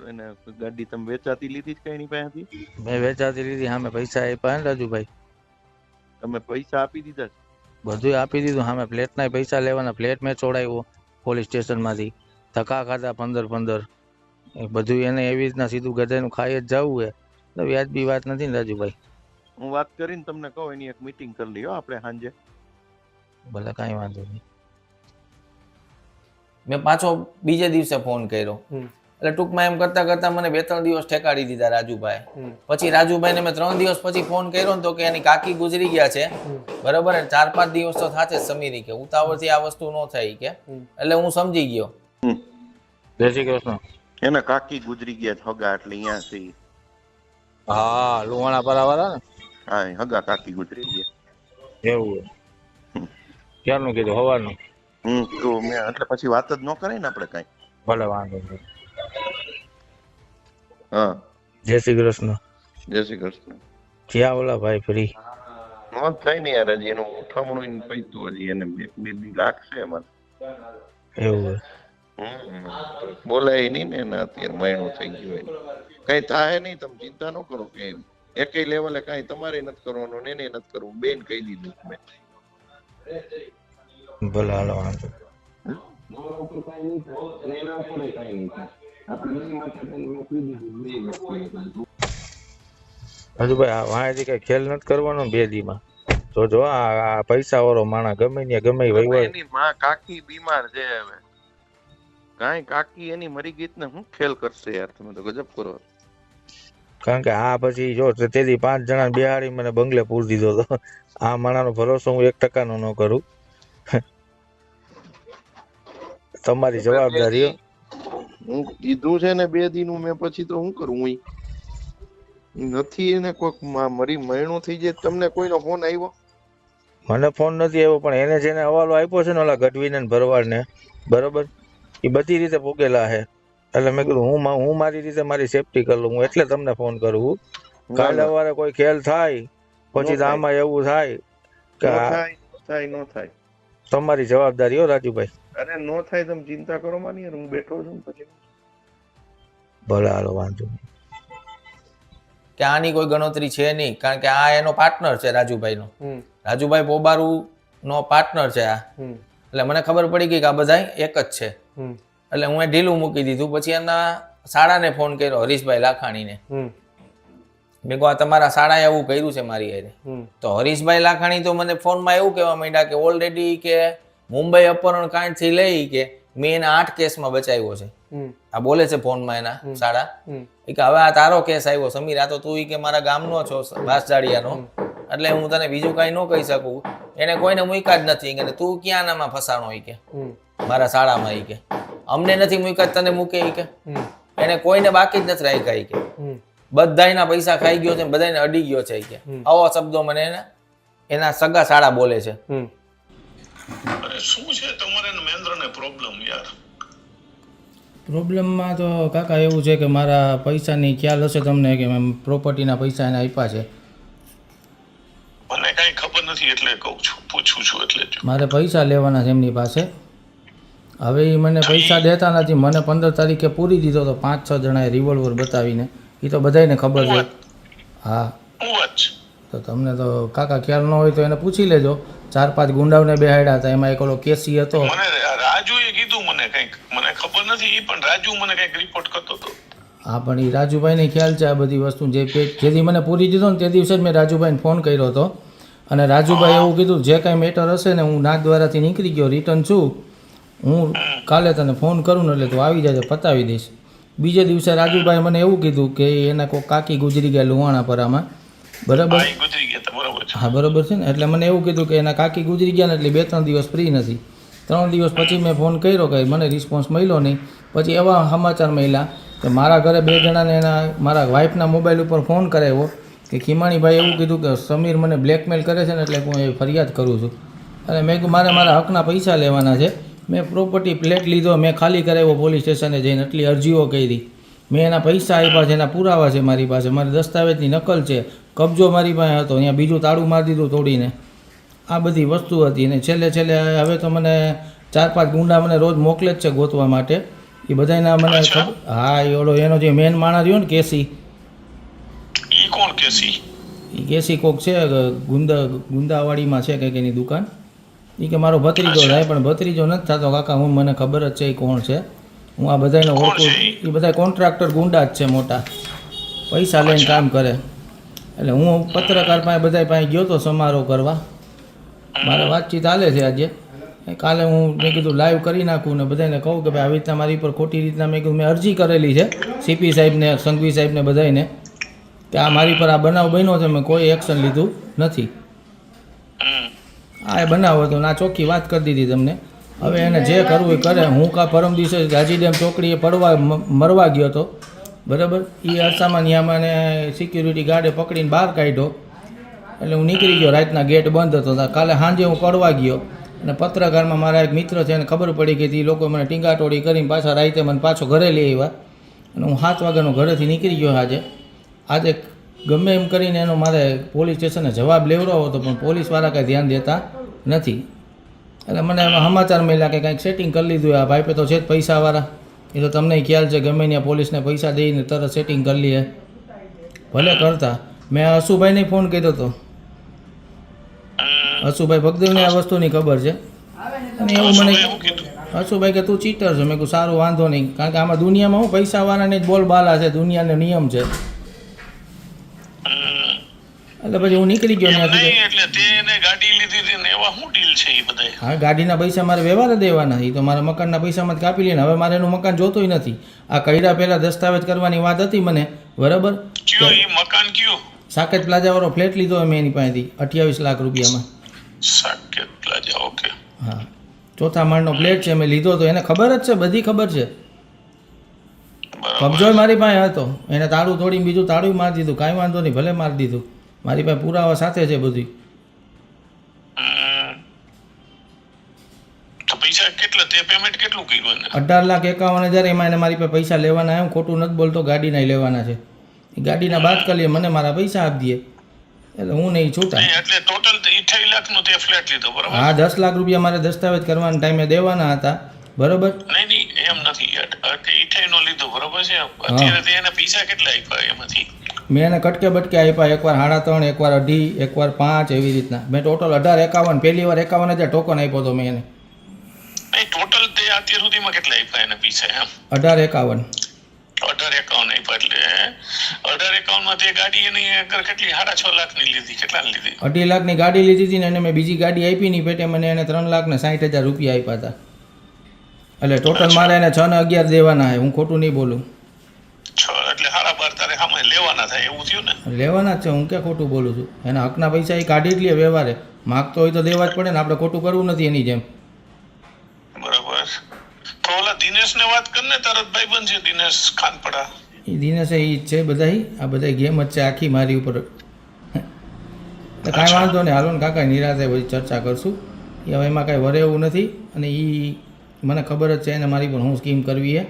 S8: એને ગાડી તમે વેચાતી લીધી છે કઈ એની પાસેથી?
S7: મેં વેચાતી લીધી. સામે પૈસા આપ્યા ને રાજુભાઈ?
S8: તમે પૈસા આપી દીધા છે?
S7: બધું આપી દીધું. સામે ફ્લેટના પૈસા લેવાના. ફ્લેટ મેં છોડાવ્યો પોલીસ સ્ટેશન માંથી. ધક્કા ખાધા 15 બધું એને એવી રીતના સીધું ગધાનું ખાઈ જ જવું હે તો વ્યાજબી વાત નથી ને રાજુભાઈ.
S8: હું વાત કરીને તમને કહું એની એક મીટિંગ કરી લઈએ આપણે સાંજે.
S7: ભલે કાંઈ વાંધો નહીં.
S2: મેં પાછો બીજે દિવસે ફોન કર્યો. એટલે ટૂંકમાં એમ કરતા કરતા મને 2-3 દિવસ ઠેકાડી દીધા રાજુભાઈ. પછી રાજુભાઈને મેં 3 દિવસ પછી ફોન કર્યો ને તો કે એની કાકી ગુજરી ગયા છે બરોબર. 4-5 દિવસ તો થાશે સમીરી કે ઉતાવળથી આ વસ્તુ ન થાય કે. એટલે હું સમજી ગયો.
S7: જય શ્રી કૃષ્ણ.
S8: એના કાકી ગુજરી ગયા હગા એટલે અહીંયા છે.
S7: હા લુહાણા પરાવાળા ને?
S8: હા હગા કાકી ગુજરી ગયા.
S7: એવું ક્યારનું કીધું? સવારનું?
S8: તો મેં એટલે પછી વાત જ ન કરે ને આપણે કઈ.
S7: ભલે વાંધો નહીં.
S8: હા
S7: જય શ્રી કૃષ્ણ.
S8: જય શ્રી કૃષ્ણ.
S7: ક્યાં ઓલા ભાઈ ફ્રી?
S8: ન થાય ને યાર હજી એનું ઉઠામણું પૈતું હજી એને 2 દી લાગશે એમાં.
S7: એવું
S8: બોલાય નહીં ને અત્યારે મહિનો થઈ ગયો હોય. કઈ થાય નહીં તમે ચિંતા ન કરો. કે એકેય લેવલે કઈ તમારે નથી કરવાનું ને એને નથી કરવું. બેન કહી દીધું મેં.
S7: ભલે હાલો વાંધો. રાજુભાઈ વાંચી કઈ ખેલ નથી કરવાનો 2 દીમાં. જો આ પૈસા વાળો માણસ ગમે ને ગમે
S8: એની માં કાકી બીમાર છે હવે. કાંઈ કાકી એની મરી ગઈ ને હું ખેલ કરશે યાર. તમે તો ગજબ કરો.
S7: કારણ કે આ પછી જો તેથી 5 જણા બિહારી મને બંગલે પૂરી દીધો તો આ માણાનો ભરોસો હું 1% નો ન કરું. તમારી જવાબદારી.
S8: હું કીધું છે ને 2 દી નું મેં પછી તો શું કરું? હું નથી એને કોઈક મરી મહિનો થઈ જાય. તમને કોઈનો ફોન આવ્યો?
S7: મને ફોન નથી આવ્યો પણ એને જેને હવાલો આપ્યો છે ને ઓલા ગઢવીને ભરવાડ ને બરોબર એ બધી રીતે પોગેલા છે. એટલે મેં કીધું હું મારી રીતે મારી સેફટી કરી લઉં. હું એટલે તમને ફોન કરું. કાલે સવારે કોઈ ખેલ થાય પછી આમાં એવું થાય કે
S8: થાય ન થાય
S7: તમારી જવાબદારી હો રાજુભાઈ.
S8: અરે નો થાય તમે ચિંતા કરો માની યાર. હું બેઠો છું પછી.
S7: ભલે હાલો વાંધો નહીં.
S2: કે આની કોઈ ગણતરી છે નહીં કારણ કે આ એનો પાર્ટનર છે રાજુભાઈનો. રાજુભાઈ પોબારું નો પાર્ટનર છે આ. એટલે મને ખબર પડી ગઈ કે આ બધા એક જ છે. એટલે હું એ ઢીલું મૂકી દીધું. પછી એના શાળાને ફોન કર્યો, હરીશભાઈ લાખાણીને. મેં કહું આ તમારા શાળાએ એવું કર્યું છે મારી હારે. તો હરીશભાઈ લાખાણી તો મને ફોનમાં એવું કહેવા માંડ્યા કે ઓલરેડી કે મુંબઈ અપહરણ કાંડથી લઈ કે મેં એના 8 કેસમાં બચાવ્યો છે. આ બોલે છે ફોનમાં એના શાળા. એ કે હવે આ તારો કેસ આવ્યો સમીર, આ તો તું કે મારા ગામનો છો વાસજાડિયાનો, એટલે હું તને બીજું કાંઈ ન કહી શકું. એને કોઈને મૂક્યા જ નથી કે તું ક્યાં નામાં ફસાણો કે મારા શાળામાં કે અમને નથી મૂક્યા તને મૂકે કે એને કોઈને બાકી જ નથી રાખ્યા કે બધાયના પૈસા ખાઈ ગયો છે, બધાને અડી ગયો છે કે આવા શબ્દો મને એના સગા શાળા બોલે છે.
S3: અરે શું છે તમારે ને મહેન્દ્રને પ્રોબ્લેમ યાર?
S4: પ્રોબ્લેમમાં તો કાકા એવું છે કે મારા પૈસાની ખ્યાલ હશે તમને કે મેં પ્રોપર્ટીના પૈસા એને આપ્યા છે.
S3: મને કઈ ખબર નથી એટલે કહું છું, પૂછું છું એટલે જ.
S4: મારે પૈસા લેવાના છે એમની પાસે. હવે એ મને પૈસા દેતા નથી. મને 15 તારીખે પૂરી દીધો તો 5-6 જણાએ રિવોલ્વર બતાવીને. એ તો બધાને ખબર છે. હા તો તમને તો કાકા ખ્યાલ ન હોય તો એને પૂછી લેજો. 4-5 ગુંડાઓને બેહાડ્યા હતા, એમાં એક ઓલો કેસી હતો.
S3: મને રાજુએ કીધું મને કંઈક, મને ખબર નથી પણ રાજુ મને કંઈક રિપોર્ટ કરતો હતો.
S4: હા પણ એ રાજુભાઈને ખ્યાલ છે આ બધી વસ્તુ. જેથી મને પૂરી દીધો ને તે દિવસે જ મેં રાજુભાઈને ફોન કર્યો હતો અને રાજુભાઈ એવું કીધું જે કાંઈ મેટર હશે ને હું નાથદ્વારાથી નીકળી ગયો, રિટર્ન છું, હું કાલે તને ફોન કરું ને એટલે તું આવી જાય પતાવી દઈશ. બીજે દિવસે રાજુભાઈ મને એવું કીધું કે એના કોઈ કાકી ગુજરી ગયા લુહાણાપરામાં. બરાબર? હા બરાબર છે ને. એટલે મને એવું કીધું કે એના કાકી ગુજરી ગયા ને એટલે 2-3 દિવસ ફ્રી નથી. 3 દિવસ પછી મેં ફોન કર્યો કે મને રિસ્પોન્સ મળ્યો નહીં. પછી એવા સમાચાર મળ્યા કે મારા ઘરે 2 જણાને એના મારા વાઈફના મોબાઈલ ઉપર ફોન કરાવ્યો કે ખીમાણીભાઈ એવું કીધું કે સમીર મને બ્લેકમેલ કરે છે ને એટલે હું એ ફરિયાદ કરું છું. અને મેં કહ્યું મારે મારા હકના પૈસા લેવાના છે. મેં પ્રોપર્ટી પ્લેટ લીધો, મેં ખાલી કરાવ્યો પોલીસ સ્ટેશને જઈને, એટલી અરજીઓ કરી, મેં એના પૈસા આપ્યા છે, એના પુરાવા છે મારી પાસે, મારી દસ્તાવેજની નકલ છે, કબજો મારી પાસે હતો, અહીંયા બીજું તાળું મારી દીધું તોડીને. આ બધી વસ્તુ હતી. અને છેલ્લે હવે તો મને 4-5 ગુંડા મને રોજ મોકલે જ છે ગોતવા માટે. એ બધાના મને હા એ ઓલો એનો જે મેન માણસ રહ્યો ને કેસી,
S3: ઈ કોણ કેસી?
S4: એ કેસી કોક છે ગુંદાવાડીમાં છે કંઈક એની દુકાન. એ કે મારો ભત્રીજો થાય પણ ભત્રીજો નથી થતો કાકા. હું મને ખબર જ છે એ કોણ છે. હું આ બધાને ઓળખું. એ બધા કોન્ટ્રાક્ટર ગુંડા જ છે મોટા, પૈસા લઈને કામ કરે. એટલે હું પત્રકાર પાસે બધા પાસે ગયો હતો સમારોહ કરવા. મારે વાતચીત હાલે છે આજે. કાલે મેં કીધું લાઈવ કરી નાખું ને બધાને કહું કે ભાઈ આવી રીતના મારી પર ખોટી રીતના મેં કીધું મેં અરજી કરેલી છે સીપી સાહેબને, સંઘવી સાહેબને બધાને કે આ મારી પર આ બનાવ બન્યો છે, મેં કોઈ એક્શન લીધું નથી. આ એ બનાવ હતો ને આ ચોખ્ખી વાત કરી દીધી તમને. હવે એને જે કરવું એ કરે. હું પરમ દિવસે ગાજી ડેમ ચોકડીએ મરવા ગયો હતો. બરાબર? એ અરસામાં ત્યાં મને સિક્યુરિટી ગાર્ડે પકડીને બહાર કાઢ્યો. એટલે હું નીકળી ગયો, રાતના ગેટ બંધ હતો. કાલે સાંજે હું પડવા ગયો અને પત્રકારમાં મારા એક મિત્ર છે એને ખબર પડી કે એ લોકો મને ટીંગાટોળી કરીને પાછા રાતે મને પાછો ઘરે લઈ આવ્યા. અને હું 7 વાગ્યાનો ઘરેથી નીકળી ગયો. આજે ગમે એમ કરીને એનો મારે પોલીસ સ્ટેશને જવાબ લેવડાવો હતો પણ પોલીસવાળા કાંઈ ધ્યાન દેતા નથી. એટલે મને એમાં સમાચાર મળ્યા કે કંઈક સેટિંગ કરી લીધું. આ ભાઈ તો છે જ પૈસાવાળા, એ તો તમને ખ્યાલ છે, ગમે ત્યાં પોલીસને પૈસા દઈને તરત સેટિંગ કરી લઈએ. ભલે કરતા. મેં હસુભાઈને ફોન કર્યો હતો. હસુભાઈ ભગદેવને આ વસ્તુની ખબર છે. અને એવું મને હસુભાઈ કે તું ચીટર છે. મેં કહ્યું સારું વાંધો નહીં, કારણ કે આમાં દુનિયામાં હું પૈસાવાળાને જ બોલબાલા છે, દુનિયાનો નિયમ છે. એટલે પછી હું નીકળી ગયો ત્યાંથી.
S3: એટલે તે એને ગાડી લીધી હતી ને એવા શું ડીલ છે એ બધા?
S4: હા ગાડીના પૈસા મારે વ્યવહાર દેવાના. એ તો મારા મકાનના પૈસામાં જ કાપી લે ને. હવે મારે એનું મકાન જોતોય નથી. આ કર્યા પહેલા દસ્તાવેજ કરવાની વાત હતી મને. બરાબર?
S3: કયો એ મકાન કયો?
S4: સાકેત પ્લાઝા વાળો ફ્લેટ લીધો મેં એની પાસેથી 28 લાખ રૂપિયામાં.
S3: Saket plaza, okay.
S4: હા 4થા માળનો ફ્લેટ છે, મેં લીધો તો એને ખબર જ છે, બધી ખબર છે. કબજો મારી પાસે હતો. એને તાળું તોડીને બીજું તાળું મારી દીધું. કાંઈ વાંધો નહીં, ભલે મારી દીધું. મારી પાસે પુરાવા સાથે છે બધી.
S3: તો પૈસા કેટલા તે પેમેન્ટ કેટલું કર્યું એને?
S4: 18,51,000 એમાં એને મારી પાસે પૈસા લેવાના. હું ખોટું નથી બોલતો, ગાડીના લેવાના છે. એ ગાડીના બાદ કરી મને મારા પૈસા આપી દે એટલે હું નહીં છૂટા.
S3: એટલે ટોટલ 28 લાખનો તે ફ્લેટ લીધો, બરાબર?
S4: હા 10 લાખ રૂપિયા મારે દસ્તાવેજ કરવાના ટાઈમે દેવાના હતા. બરોબર?
S3: નહીં એમ નથી યાર, 28 નો લીધો, બરાબર છે. અત્યારે તે એને પૈસા કેટલા આપ્યા એમાંથી?
S4: મેં એને કટકે બટકે આપ્યા, એકવાર 3.5, એકવાર 2.5, એકવાર 5, એવી રીતના. મેં ટોટલ 1851, પહેલી વાર 51,000 ટોકન આપ્યો હતો મેં એને.
S3: નહીં ટોટલ તે અત્યાર સુધીમાં કેટલા આપ્યા એને પૈસા એમ
S4: 1851.
S3: 1851 આપ્યા એટલે 1851 માં તે ગાડી એની આગળ કેટલી 6.5 લાખની લીધી, કેટલાની લીધી?
S4: 2.5 લાખની ગાડી લીધી હતી ને એને મેં બીજી ગાડી આપી ની પેટે મને એને 3,60,000 રૂપિયા આપ્યા હતા. એટલે ટોટલ મારે એને 6 ને 11 દેવાના છે, હું ખોટું નહીં બોલું.
S3: 6 એટલે 12.5 તારે સામે લેવાના થાય એવું થયું ને?
S4: લેવાના જ છે, હું ક્યાં ખોટું બોલું છું. એના હકના પૈસા એ કાઢી જ લે વ્યવહારે, માગતો હોય તો દેવા જ પડે ને, આપણે ખોટું કરવું નથી એની જેમ.
S3: બરાબર. તો ઓલા દિનેશને વાત કર ને, તારો ભાઈબંધ છે દિનેશ ખાનપડા.
S4: એ દિનેશ એ જ છે બધા, આ બધા ગેમ જ છે આખી મારી ઉપર. કાંઈ વાંધો નહીં, હાલો ને કાકા નિરાતે બધી ચર્ચા કરશું. એ હવે એમાં કાંઈ વરે એવું નથી, અને એ મને ખબર જ છે એને મારી પર હું સ્કીમ કરવી છે.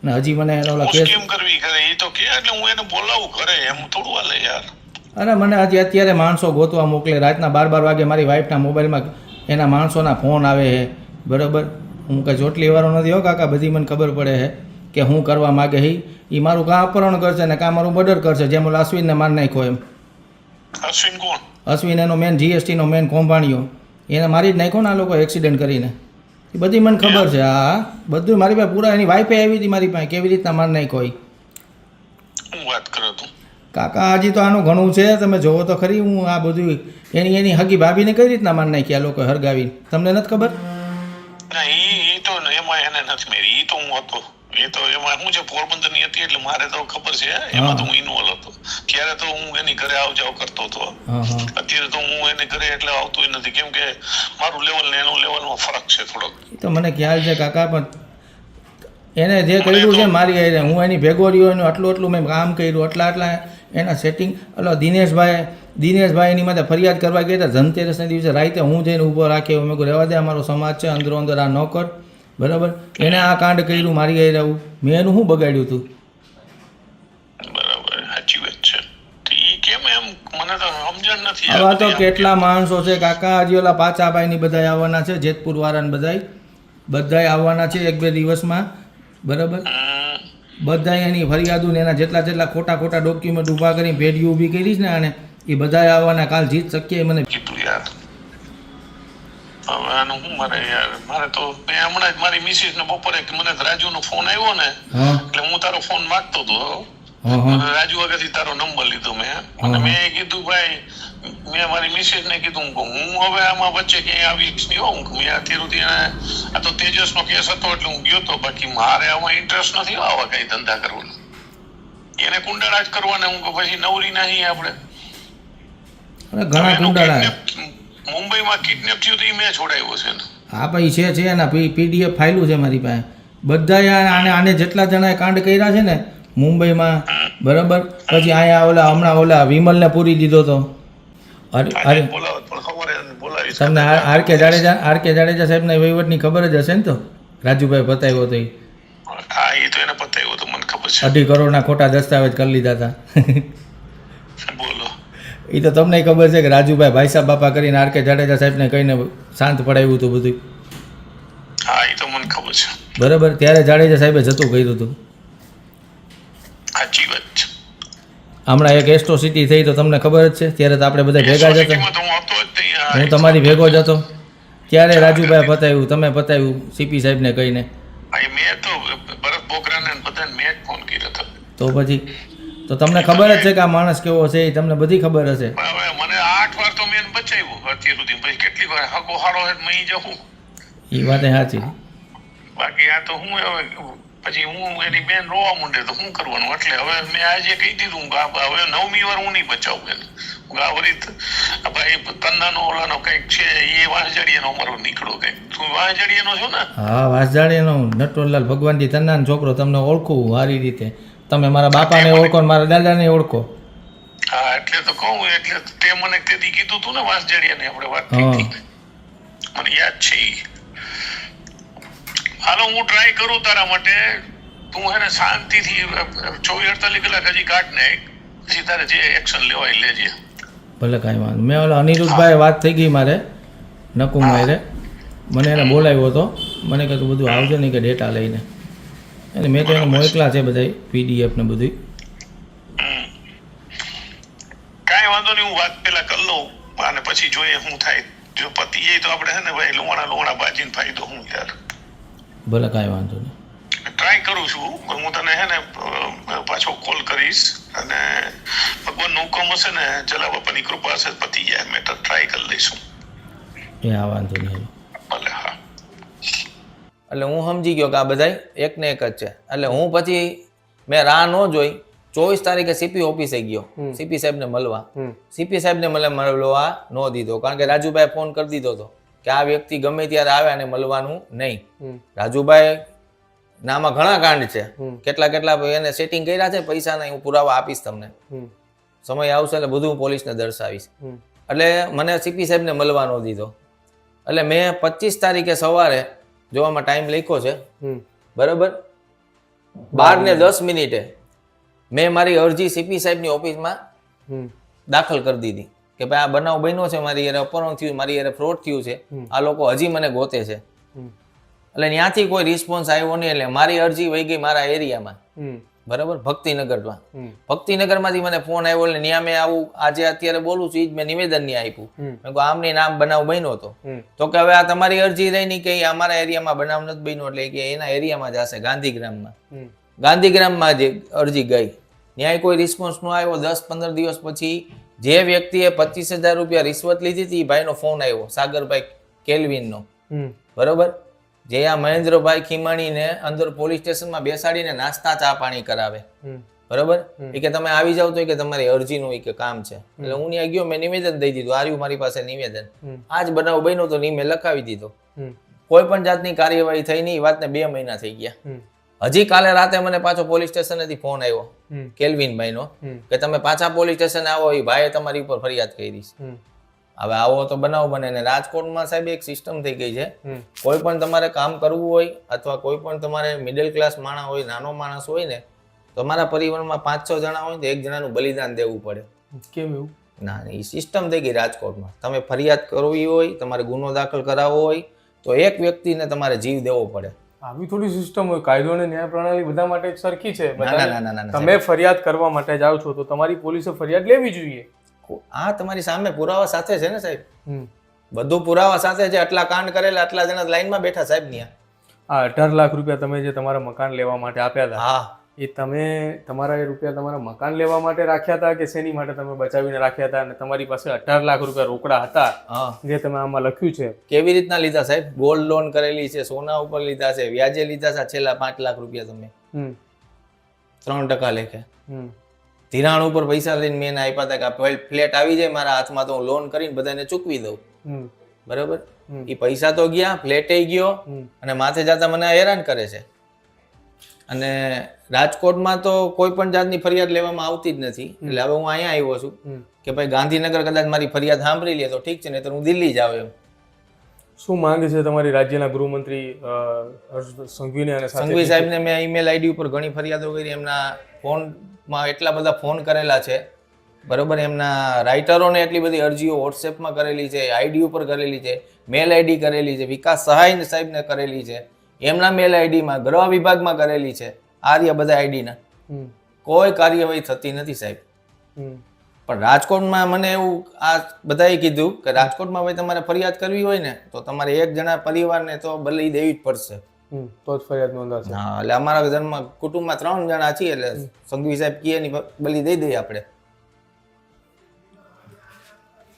S4: અને હજી મને એનો ઓલા કેસ
S3: કેમ કરવી કરે એ તો કે, એટલે હું એને બોલાવું ઘરે, એમ થોડું હાલે યાર.
S4: અરે મને હજી અત્યારે માણસો ગોતવા મોકલે, રાતના 12 વાગે મારી વાઈફના મોબાઈલમાં એના માણસોના ફોન આવે છે, બરાબર. હું કંઈ ચોટલી વાળો નથી હો કાકા, બધી મને ખબર પડે છે કે હું કરવા માગે એ મારું કાં અપહરણ કરશે ને કાં મારું મર્ડર કરશે, જેમ ઓલા અશ્વિનને માર નાખ્યો એમ.
S3: અશ્વિન કોણ?
S4: અશ્વિન એનો મેન જીએસટીનો મેન કોમ્પાણીઓ, એને મારી જ નાખ્યો ને આ લોકો એક્સિડન્ટ કરીને. એ બધી મને ખબર છે. હા બધું મારી પાસે પૂરા, એની વાઈફે આવી હતી મારી પાસે, કેવી રીતના માર નાખ્યો એ.
S3: હું વાત કરો તું
S4: કાકા હજી તો આનું ઘણું છે, તમે જોવો તો ખરી. હું આ બધું એની હગી ભાભીને કઈ રીતના માર નાખી આ લોકો હરગાવીને, તમને નથી ખબર?
S3: ના ઈ તો એમાં એને નથી મેરી, ઈ તો હું હતો. એ તો એમાં હું છે પોરબંદર ની હતી એટલે મારે તો ખબર છે, એમાં તો હું ઇન્વોલ્વ હતો. ત્યારે તો હું એની ઘરે આવ જાવ કરતો હતો. અત્યારે તો હું એને ઘરે એટલે આવતો નથી, કેમ કે મારું લેવલ ને એનું લેવલમાં ફરક છે થોડોક.
S4: એ તો મને ખ્યાલ છે કાકા, પણ એને જે કર્યું છે મારી હારે, હું એની ભેગો રહ્યો, એનું આટલું મેં કામ કર્યું, આટલા એના સેટિંગ. એટલે દિનેશભાઈ એની માટે ફરિયાદ કરવા ગયા હતા ધનતેરસના દિવસે રાતે, હું જઈને ઊભો રાખ્યો. મેં કહ્યું રહેવા દે, અમારો સમાજ છે, અંદરો અંદર આ ન કર, બરાબર. એને આ કાંડ કર્યું મારી હારે આવું, મેં એનું શું બગાડ્યું હતું?
S3: બરાબર, સાચી વાત છે. તો ઈ કેમ એમ મને તો સમજણ નથી.
S4: આવા તો કેટલા માણસો છે કાકા, હજી ઓલા પાચાભાઈ ની બધા આવવાના છે, જેતપુર વાળા બધાય આવવાના છે 1-2 દિવસમાં, બરાબર. બધા એની ફરિયાદો ને એના જેટલા ખોટા ડોક્યુમેન્ટ ઊભા કરી ભેડી ઊભી કરી છે ને આને, એ બધા આવવાના. કાલ જીત શકીએ મને
S3: કીધું યાર. હવે આનું શું મારે તો હમણાં જ મારી મિસિસ ને બપોરે મને રાજુ નો ફોન આવ્યો ને, એટલે હું તારો ફોન માંગતો હતો. રાજુ આગળથી તારો નંબર લીધો મેં, અને મેં કીધું ભાઈ, મેં મારી મિસિસ ને કીધું હું હવે આમાં વચ્ચે ક્યાંય આવીશ નહીં હો. મેં અત્યાર સુધી આ તો તેજસ નો કેસ હતો એટલે હું ગયો હતો, બાકી મારે આમાં ઇન્ટરેસ્ટ નથી આવા કઈ ધંધા કરવાનો. એને કુંડાળા જ કરવાના, હું પછી નવરી નહીં આપણે.
S4: ઘણા કુંડાળા
S3: મુંબઈમાં કિડનેપ થયું તો મેં છોડાવ્યો છે ને.
S4: હા ભાઈ છે એના પીડીએફ ફાઇલું છે મારી પાસે. બધા આને જેટલા જણાએ કાંડ કર્યા છે ને મુંબઈમાં, બરાબર. પછી અહીંયા હમણાં વિમલને પૂરી દીધો તો. તમને આર.કે. જાડેજા સાહેબના વહીવટની ખબર જ હશે ને? તો રાજુભાઈ પતાવ્યો હતો
S3: હા, એ તો એને પતાવ્યો તો મને ખબર છે.
S4: 2.5 કરોડના ખોટા દસ્તાવેજ કરી લીધા હતા.
S3: બોલો.
S4: એ તો તમને ખબર છે કે રાજુભાઈ ભાઈ સાહેબ બાપા કરીને આર.કે. જાડેજા સાહેબને કહીને શાંત પડાવ્યું હતું બધું.
S3: હા, એ તો મને ખબર છે.
S4: બરાબર. ત્યારે જાડેજા સાહેબે જતું કર્યું હતું.
S3: સાચી વાત છે.
S4: હમણાં એક એસ્ટ્રોસિટી થઈ તો તમને ખબર જ છે, ત્યારે તો આપણે બધા ભેગા જ હતા. હું તમારી ભેગો જ હતો ત્યારે. રાજુભાઈ પતાવ્યું, તમે પતાવ્યું સીપી સાહેબને કહીને.
S3: મેં તો ભરત બોકરાને બધાને મેં ફોન કર્યો હતો.
S4: તો પછી તો તમને ખબર જ છે કે આ માણસ કેવો છે, એ તમને બધી ખબર હશે.
S3: હવે મને 8 વાર તો મેં બચાવ્યું અત્યાર સુધી, પછી કેટલી વાર હકો હારો હે મહી જવું.
S4: એ વાત સાચી.
S3: બાકી આ તો હું હવે પછી હું એની બેન રોવા માંડે તો શું કરવાનું, એટલે હવે મેં આજે કહી દીધું હવે 9મી વાર હું નહીં બચાવું એને. ગાવરીત ભાઈ તન્નાનો ઓલાનો કંઈક છે, એ વાંસજાડીયાનો અમારો નીકળો કંઈક. તું વાંસજાડીયાનો છો ને?
S4: હા, વાંસજાડીયાનો નટવરલાલ ભગવાનજી તન્નાનો છોકરો. તમને ઓળખું સારી રીતે. તમે મારા બાપાને ઓળખો, મારા દાદાને ઓળખો.
S3: હા, એટલે તો કહું, એટલે તે મને તેથી કીધું તું ને વાંસજાડીયાને આપણે વાત કરી, મને યાદ છે. હાલો, હું ટ્રાય કરું તારા માટે. તું હે ને શાંતિથી 24-48 કલાક હજી કાઢ ને, પછી તારે જે એક્શન લેવાય લેજે.
S4: ભલે કાંઈ વાંધો. મેં ઓલા અનિરુદ્ધભાઈ વાત થઈ ગઈ મારે નકુમારે, મને એને બોલાવ્યો હતો. મને કહે તું બધું આવજો નહીં કે ડેટા લઈને. એટલે મેં તો એને મોકલા છે બધા PDF ને બધું.
S3: હું વાત પેલા કરી લઉં અને પછી જોઈએ શું થાય. જો પતિ જાય તો આપણે છે ને ભાઈ લોણા બાજીને ફાયદો હું યાર.
S4: ભલે કાંઈ વાંધો નહીં.
S3: ટ્રાય કરું છું. હું તને છે ને પાછો કોલ કરીશ અને ભગવાનનું હુકમ હશે ને જલા બાપાની કૃપા હશે પતી જાય મેટર ટ્રાય કરી લઈશું.
S4: એ આ વાંધો નહીં.
S3: ભલે. હા
S2: એટલે હું સમજી ગયો કે આ બધાય એક ને એક જ છે. એટલે હું પછી મેં રાહ ન જોઈ 24 તારીખે સીપી ઓફિસે ગયો સીપી સાહેબને મળવા. સીપી સાહેબને મળવા ન દીધો કારણ કે રાજુભાઈ ફોન કરી દીધો હતો કે આ વ્યક્તિ ગમે ત્યારે આવે અને મળવાનું નહીં. રાજુભાઈ નામાં ઘણા કાંડ છે, કેટલા એને સેટિંગ કર્યા છે પૈસાના, હું પુરાવા આપીશ તમને. સમય આવશે એટલે બધું હું પોલીસને દર્શાવીશ. એટલે મને સીપી સાહેબને મળવા ન દીધો. એટલે મેં 25 તારીખે સવારે જોવામાં ટાઈમ લખ્યો છે બરાબર 12:10 મેં મારી અરજી સીપી સાહેબની ઓફિસમાં દાખલ કરી દીધી કે ભાઈ આ બનાવ બન્યો છે, મારી યારે અપહરણ થયું, મારી યારે ફ્રોડ થયું છે, આ લોકો હજી મને ગોતે છે. એટલે ત્યાંથી કોઈ રિસ્પોન્સ આવ્યો નહીં. એટલે મારી અરજી વહી ગઈ મારા એરિયામાં બરાબર ભક્તિનગરમાં. ભક્તિનગરમાંથી મને ફોન આવ્યો એટલે ત્યાં મેં આવું આજે અત્યારે બોલું છું એ જ મેં નિવેદન નહીં આપ્યું. મેં કહું આમની નામ બનાવ બન્યો હતો તો કે હવે આ તમારી અરજી રહી નહીં કે અમારા એરિયામાં બનાવ નથી બન્યો એટલે કે એના એરિયામાં જશે ગાંધીગ્રામમાં જે અરજી ગઈ ન્યાય કોઈ રિસ્પોન્સ ન આવ્યો. 10-15 દિવસ પછી જે વ્યક્તિએ 25,000 રૂપિયા રિશ્વત લીધી હતી એ ભાઈનો ફોન આવ્યો, સાગરભાઈ કેલ્વિનનો બરોબર, જે આ મહેન્દ્રભાઈ ખીમાણીને અંદર પોલીસ સ્ટેશનમાં બેસાડીને નાસ્તા ચા પાણી કરાવે બરોબર. એ કે તમે આવી જાવ તો કે તમારી અરજીનું કે કામ છે. એટલે હું ત્યાં ગયો, મેં નિવેદન દઈ દીધું, આ રહ્યું મારી પાસે નિવેદન, આજ બનાવ બન્યો તો મેં લખાવી દીધો. કોઈ પણ જાતની કાર્યવાહી થઈ નહીં. વાતને 2 મહિના થઈ ગયા. હજી કાલે રાતે મને પાછો પોલીસ સ્ટેશનેથી ફોન આવ્યો કેલ્વિનભાઈનો કે તમે પાછા પોલીસ સ્ટેશન આવો, એ ભાઈએ તમારી ઉપર ફરિયાદ કરી છે. હવે આવો તો બનાવ બને ને રાજકોટમાં સાહેબ એક સિસ્ટમ થઈ ગઈ છે, કોઈ પણ તમારે કામ કરવું હોય અથવા કોઈ પણ તમારે મિડલ ક્લાસ માણસ હોય, નાનો માણસ હોય ને, તમારા પરિવારમાં 5-6 જણા હોય તો 1 જણાનું બલિદાન દેવું પડે.
S5: કેમ એવું?
S2: ના એ સિસ્ટમ થઈ ગઈ રાજકોટમાં. તમે ફરિયાદ કરવી હોય, તમારે ગુનો દાખલ કરાવવો હોય તો એક વ્યક્તિને તમારે જીવ દેવો પડે.
S5: આવી થોડી સિસ્ટમ હોય? કાયદો અને ન્યાય પ્રણાલી બધા માટે એક સરખી છે.
S2: ના,
S5: તમે ફરિયાદ કરવા માટે જાઓ છો તો તમારી પોલીસે ફરિયાદ લેવી જોઈએ.
S2: આ તમારી સામે પુરાવા સાથે છે ને સાહેબ, બધું પુરાવા સાથે છે. આટલા કાંડ કરેલા, આટલા જણા લાઈનમાં બેઠા સાહેબ ત્યાં.
S5: આ 18 લાખ રૂપિયા તમે જે તમારા મકાન લેવા માટે આપ્યા હતા,
S2: હા,
S5: એ તમે તમારા એ રૂપિયા તમારા મકાન લેવા માટે રાખ્યા હતા કે શેની માટે તમે બચાવીને રાખ્યા હતા? અને તમારી પાસે 18 લાખ રૂપિયા રોકડા હતા જે તમે આમાં લખ્યું છે,
S2: કેવી રીતના લીધા સાહેબ? ગોલ્ડ લોન કરેલી છે, સોના ઉપર લીધા છે, વ્યાજે લીધા છે. છેલ્લા 5 લાખ રૂપિયા તમે 3% લેખે ધિરાણ ઉપર પૈસા લઈને મેં આપ્યા હતા કે ફ્લેટ આવી જાય મારા હાથમાં તો હું લોન કરીને બધાને ચૂકવી દઉં બરાબર. એ પૈસા તો ગયા, ફ્લેટે ગયો અને માથે જતા મને હેરાન કરે છે. અને રાજકોટમાં તો કોઈ પણ જાતની ફરિયાદ લેવામાં આવતી જ નથી. એટલે હવે હું અહીંયા આવ્યો છું કે ભાઈ ગાંધીનગર કદાચ મારી ફરિયાદ સાંભળી લે તો ઠીક છે, નહીં તો હું દિલ્હી જાઉં એમ.
S5: શું માંગ છે તમારી રાજ્યના ગૃહમંત્રી હર્ષ સંઘવીને? અને
S2: સંઘવી સાહેબને મેં ઈમેલ આઈડી ઉપર ઘણી ફરિયાદો કરી, એમના ફોનમાં એટલા બધા ફોન કરેલા છે બરોબર, એમના રાઇટરોને એટલી બધી અરજીઓ વોટ્સએપમાં કરેલી છે, આઈડી ઉપર કરેલી છે, મેલ આઈડી કરેલી છે, વિકાસ સહાય સાહેબને કરેલી છે, એમના મેલ આઈડીમાં, ગૃહ વિભાગમાં કરેલી છે. આ રહ્યા બધા આઈડીના. કોઈ કાર્યવાહી થતી નથી સાહેબ. પણ રાજકોટમાં મને એવું આ બધાએ કીધું કે રાજકોટમાં ભાઈ તમારે ફરિયાદ કરવી હોય ને તો તમારે 1 જણા પરિવારને તો બલી દેવી જ પડશે
S5: તો જ ફરિયાદ નોંધાશે.
S2: હા, એટલે અમારા ઘરમાં કુટુંબમાં 3 જણા છીએ એટલે સંઘવી સાહેબ કહે ની બલી દઈ દઈએ આપણે.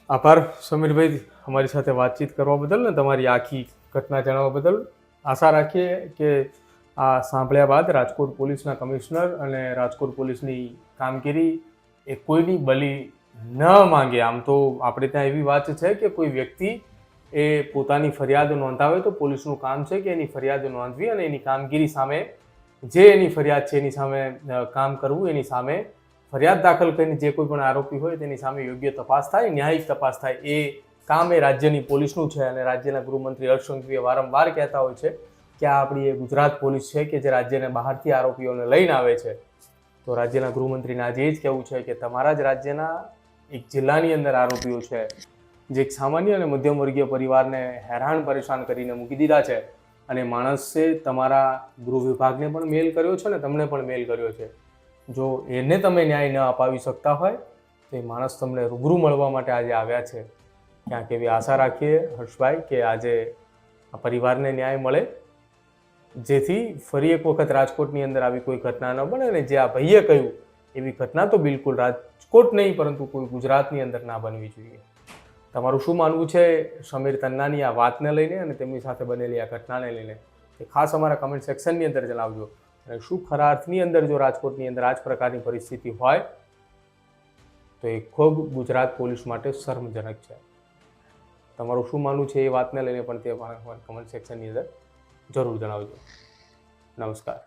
S5: આભાર સમીરભાઈ અમારી સાથે વાતચીત કરવા બદલ ને તમારી આખી ઘટના જણાવવા બદલ. આશા રાખીએ કે આ સાંભળ્યા બાદ રાજકોટ પોલીસના કમિશનર અને રાજકોટ પોલીસની કામગીરી એ કોઈની બલી ન માંગે. આમ તો આપણે ત્યાં એવી વાત છે કે કોઈ વ્યક્તિ એ પોતાની ફરિયાદ નોંધાવે તો પોલીસનું કામ છે કે એની ફરિયાદ નોંધવી અને એની કામગીરી સામે જે એની ફરિયાદ છે એની સામે કામ કરવું, એની સામે ફરિયાદ દાખલ કરીને જે કોઈ પણ આરોપી હોય તેની સામે યોગ્ય તપાસ થાય, ન્યાયિક તપાસ થાય. એ કામ એ રાજ્યની પોલીસનું છે. અને રાજ્યના ગૃહમંત્રી હર્ષ સંઘવીએ વારંવાર કહેતા હોય છે કે આ આપણી એ ગુજરાત પોલીસ છે કે જે રાજ્યને બહારથી આરોપીઓને લઈને આવે છે. તો રાજ્યના ગૃહમંત્રીને આજે એ જ કહેવું છે કે તમારા જ રાજ્યના એક જિલ્લાની અંદર આરોપીઓ છે જે એક સામાન્ય અને મધ્યમ વર્ગીય પરિવારને હેરાન પરેશાન કરીને મૂકી દીધા છે. અને માણસે તમારા ગૃહ વિભાગને પણ મેલ કર્યો છે ને તમને પણ મેલ કર્યો છે. જો એને તમે ન્યાય ન અપાવી શકતા હોય તો એ માણસ તમને રૂબરૂ મળવા માટે આજે આવ્યા છે. ક્યાંક એવી આશા રાખીએ હર્ષભાઈ કે આજે આ પરિવારને ન્યાય મળે, જેથી ફરી એક વખત રાજકોટની અંદર આવી કોઈ ઘટના ન બને. અને જે આ ભાઈએ કહ્યું એવી ઘટના તો બિલકુલ રાજકોટ નહીં પરંતુ કોઈ ગુજરાતની અંદર ના બનવી જોઈએ. તમારું શું માનવું છે સમીર તન્નાની આ વાતને લઈને અને તેમની સાથે બનેલી આ ઘટનાને લઈને એ ખાસ અમારા કમેન્ટ સેક્શનની અંદર જણાવજો. અને શું ખરા અર્થની અંદર જો રાજકોટની અંદર આ જ પ્રકારની પરિસ્થિતિ હોય તો એ ખૂબ ગુજરાત પોલીસ માટે શરમજનક છે. તમારું શું માનવું છે એ વાતને લઈને પણ તે કમેન્ટ સેક્શનની અંદર જરૂર જણાવજો. નમસ્કાર.